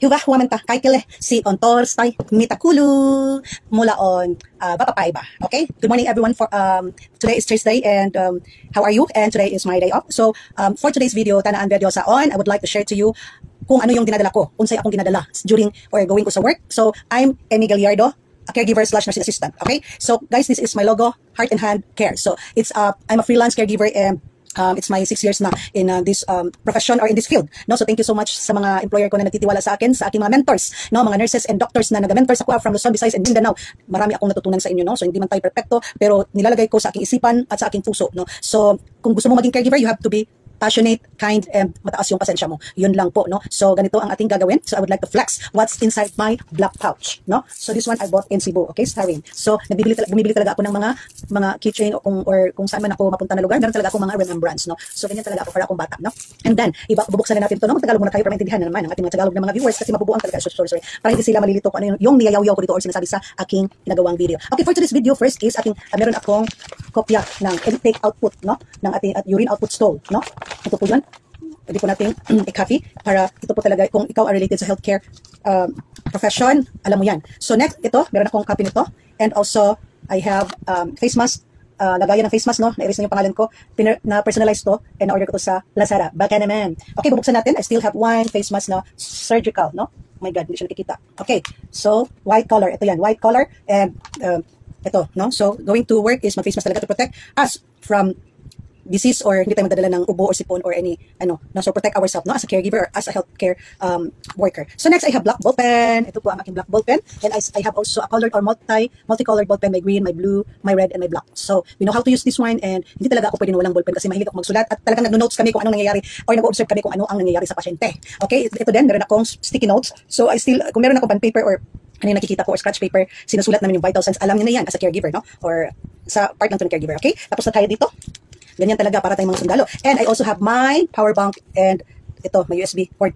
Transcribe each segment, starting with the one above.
Hyvä huomenta kaikille. Si on torstai, mitä kuuluu? Mulla on vapaa-päivä. Okay? Good morning everyone. Today is Thursday and how are you? And today is my day off. So for today's video, tanaan video sa on, I would like to share to you kung ano yung dinadala ko, unsay akong ginadala during or going ko sa work. So I'm Emmy Gallardo, a caregiver / nursing assistant. Okay? So guys, this is my logo, Heart and Hand Care. So it's I'm a freelance caregiver and it's my 6 years na in this profession or in this field. No, so thank you so much sa mga employer ko na nagtitiwala sa akin, sa aking mga mentors, no, mga nurses and doctors na nag-mentor sa from Luzon, Visayas and Mindanao. Marami akong natutunan sa inyo, no. So hindi man tayo perfecto, pero nilalagay ko sa aking isipan at sa aking puso, no. So kung gusto mo maging caregiver, you have to be passionate, kind, and mataas yung pasensya mo. Yun lang po, no? So, ganito ang ating gagawin. So, I would like to flex what's inside my black pouch, no? So, this one I bought in Cebu, okay? Starring. So, bumibili talaga ako ng mga keychain or kung saan man ako mapunta na lugar, meron talaga ako mga remembrance, no? So, ganyan talaga ako para akong bata, no? And then, bubuksan na natin ito, no? Magtagalog muna tayo para maintindihan na naman ang ating mga Tagalog na mga viewers kasi mabubuang talaga. Sorry. Para hindi sila malilito kung ano yung niyayaw-yaw ko dito or sinasabi sa aking ginagawang video. Okay, for today's video, first is meron akong kopya ng intake output, no? Ng ating urine output stool, no? Ito po yun. Pwede po natin i-copy para ito po talaga kung ikaw are related sa healthcare profession, alam mo yan. So next, ito, meron akong copy nito. And also, I have face mask. Lagayan ng face mask, no? Na-erase na yung pangalan ko. Na-personalize to and na-order ko to sa Lazada. Baka naman. Okay, bubuksan natin. I still have one face mask na surgical, no? Oh my God, hindi siya nakikita. Okay, so white color. Ito yan, white color. And ito, no? So going to work is mag-face mask talaga to protect us from disease or hindi tayo magdadala ng ubo or sipon or any no, so protect ourselves, no, as a caregiver or as a healthcare worker. So next I have black ball pen. Ito po ang aking black ball pen, and I have also a colored or multicolored ball pen, my green, my blue, my red, and my black. So we know how to use this one, and hindi talaga ako pwedeng walang ball pen kasi mahilig ako magsulat at talagang nagno-notes kami kung anong nangyayari or nag-observe kami kung ano ang nangyayari sa pasyente. Okay, ito din meron akong sticky notes. So I still, kung meron akong bond paper or ano yung nakikita ko or scratch paper, sinusulat namin yung vital signs. Alam niyo na yan as a caregiver, no, or sa part ng caregiver. Okay, tapos na tayo dito. Ganyan talaga para tayong mga sundalo. And I also have my power bank and ito, may USB port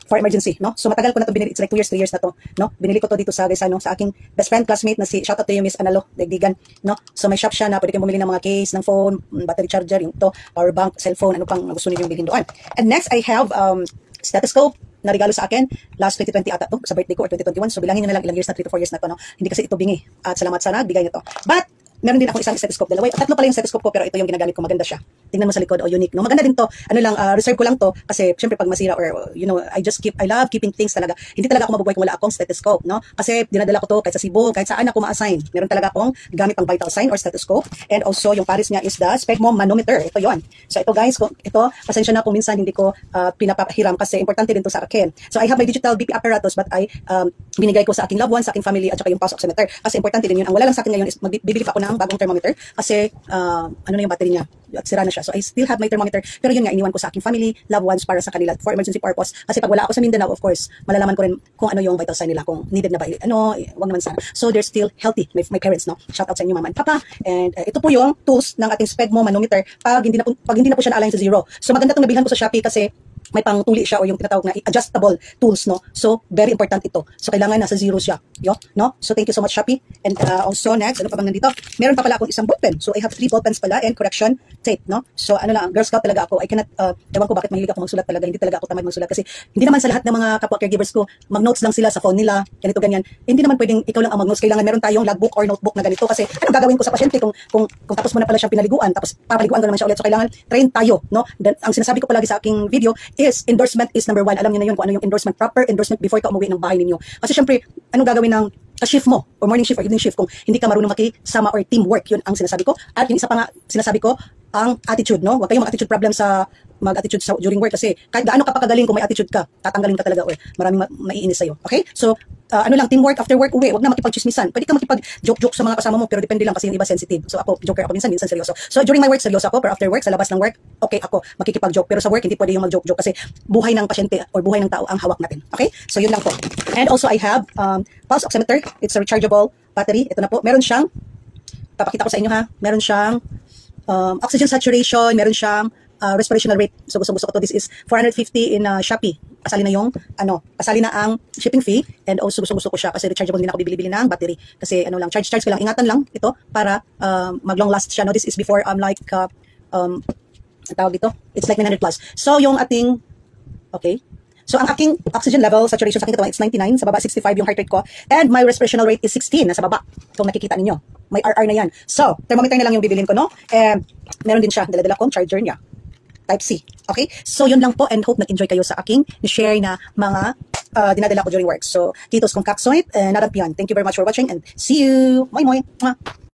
for emergency, no? So matagal ko na to binili. It's like 2 years na to, no? Binili ko to dito sa Gaisano, sa aking best friend, classmate na shout out to you, Miss Analo, Degdigan, no? So may shop siya na pwede kayong bumili ng mga case, ng phone, battery charger, yung to, power bank, cellphone, ano pang gusto niyo yung bilhin doon. And next, I have stethoscope na regalo sa akin last 2020 ata to, sa birthday ko or 2021. So bilangin niyo na lang ilang years na, 3 to 4 years na to, no? Hindi kasi ito bingi. At salamat sana, bigay niyo to. But meron din ako isang stethoscope, dalawa. Tatlo pala yung stethoscope ko, pero ito yung ginagamit ko. Maganda siya. Tingnan mo sa likod, unique, no? Maganda din to. Ano lang, reserve ko lang to kasi syempre pag masira or I love keeping things talaga. Hindi talaga ako mabubuhay kung wala akong stethoscope, no? Kasi dinadala ko to kahit sa Cebu, kahit saan ako ma-assign. Meron talaga akong gamit ang vital sign or stethoscope. And also yung pares niya is the Specmo manometer. Ito yon. So ito guys, pasensya na kung minsan hindi ko pinapahiram kasi importante din to sa akin. So I have my digital BP apparatus but I binigay ko sa aking loved ones, sa aking family at saka yung pulse oximeter. Kasi importante din yun. Ang wala lang sa akin ngayon is bibili pa ako ng bagong thermometer kasi ano na yung battery niya at sira na siya. So I still have my thermometer, pero yun nga iniwan ko sa aking family, loved ones para sa kanila for emergency purpose. Kasi pag wala ako sa Mindanao, of course, malalaman ko rin kung ano yung vital sign nila, kung needed na ba wag naman sana. So they're still healthy, my parents, no. Shout out sa inyo mama and papa. And ito po yung tools ng ating Specmo manometer pag hindi na po siya na-align sa zero. So maganda itong nabilhan ko sa Shopee kasi may pangtuli siya o yung tinatawag na adjustable tools, no. So very important ito. So kailangan nasa zero siya, no. So thank you so much Shopee. And also next, ano pa bang nandito? Meron pa pala akong isang ballpen. So I have 3 ballpens pala and correction tape, no. So ano lang, Girl Scout talaga ako. I cannot ewan ko bakit mahilig ako magsulat talaga. Hindi talaga ako tamad magsulat kasi hindi naman sa lahat ng mga kapwa caregivers ko mag-notes lang sila sa phone nila, ganito ganyan. Hindi naman pwedeng ikaw lang ang mag-notes. Kailangan meron tayong logbook or notebook na ganito kasi ano gagawin ko sa pasyente kung tapos mo na pala siyang pinaliguan, tapos papaliguan ko naman siya ulit. So kailangan train tayo, no. Then, ang sinasabi ko palagi sa aking video is endorsement is number 1. Alam niyo na yun kung ano yung endorsement, proper endorsement before ka umuwi ng bahay ninyo. Kasi syempre, anong gagawin ng shift mo or morning shift or evening shift kung hindi ka marunong makisama or teamwork? Yun ang sinasabi ko. At yung isa pa nga sinasabi ko, ang attitude, no? Huwag kayong mag-attitude problem sa mag-attitude during work kasi kahit gaano ka pa kagaling, kung may attitude ka, tatanggalin ka talaga or maraming maiinis sa'yo. Okay? So, ano lang, teamwork after work uwi, huwag na makipag-chismisan. Pwede ka makipag-joke-joke sa mga kasama mo, pero depende lang kasi yung iba sensitive. So ako, joker ako minsan seryoso. So during my work, seryoso ako, pero after work, sa labas ng work, okay ako, makikipag-joke. Pero sa work, hindi pwede yung mag-joke-joke kasi buhay ng pasyente or buhay ng tao ang hawak natin. Okay? So yun lang po. And also I have pulse oximeter. It's a rechargeable battery. Ito na po. Meron siyang, papakita ko sa inyo ha, meron siyang oxygen saturation, meron siyang respirational rate. So gusto ko to. This is 450 in Shopee. Kasali na yung kasali na ang shipping fee, and also gusto ko siya kasi rechargeable din ako bibili ng battery. Kasi ano lang, charge ko lang. Ingatan lang ito para mag long last siya. No, this is before like ang tawag dito, it's like 900 plus. So yung ating okay. So, ang aking oxygen level, saturation sa aking katawan, it's 99. Sa baba, 65 yung heart rate ko. And my respirational rate is 16. Nasa baba. Kung nakikita ninyo. May RR na yan. So, thermometer na lang yung bibilin ko, no? And meron din siya. Dala-dala kong charger niya. Type C. Okay? So, yun lang po and hope nag-enjoy kayo sa aking share na mga dinadala ko during work. So, Titos kong Kaksoit, Narampian. Thank you very much for watching and see you. Moy moy. Mwah.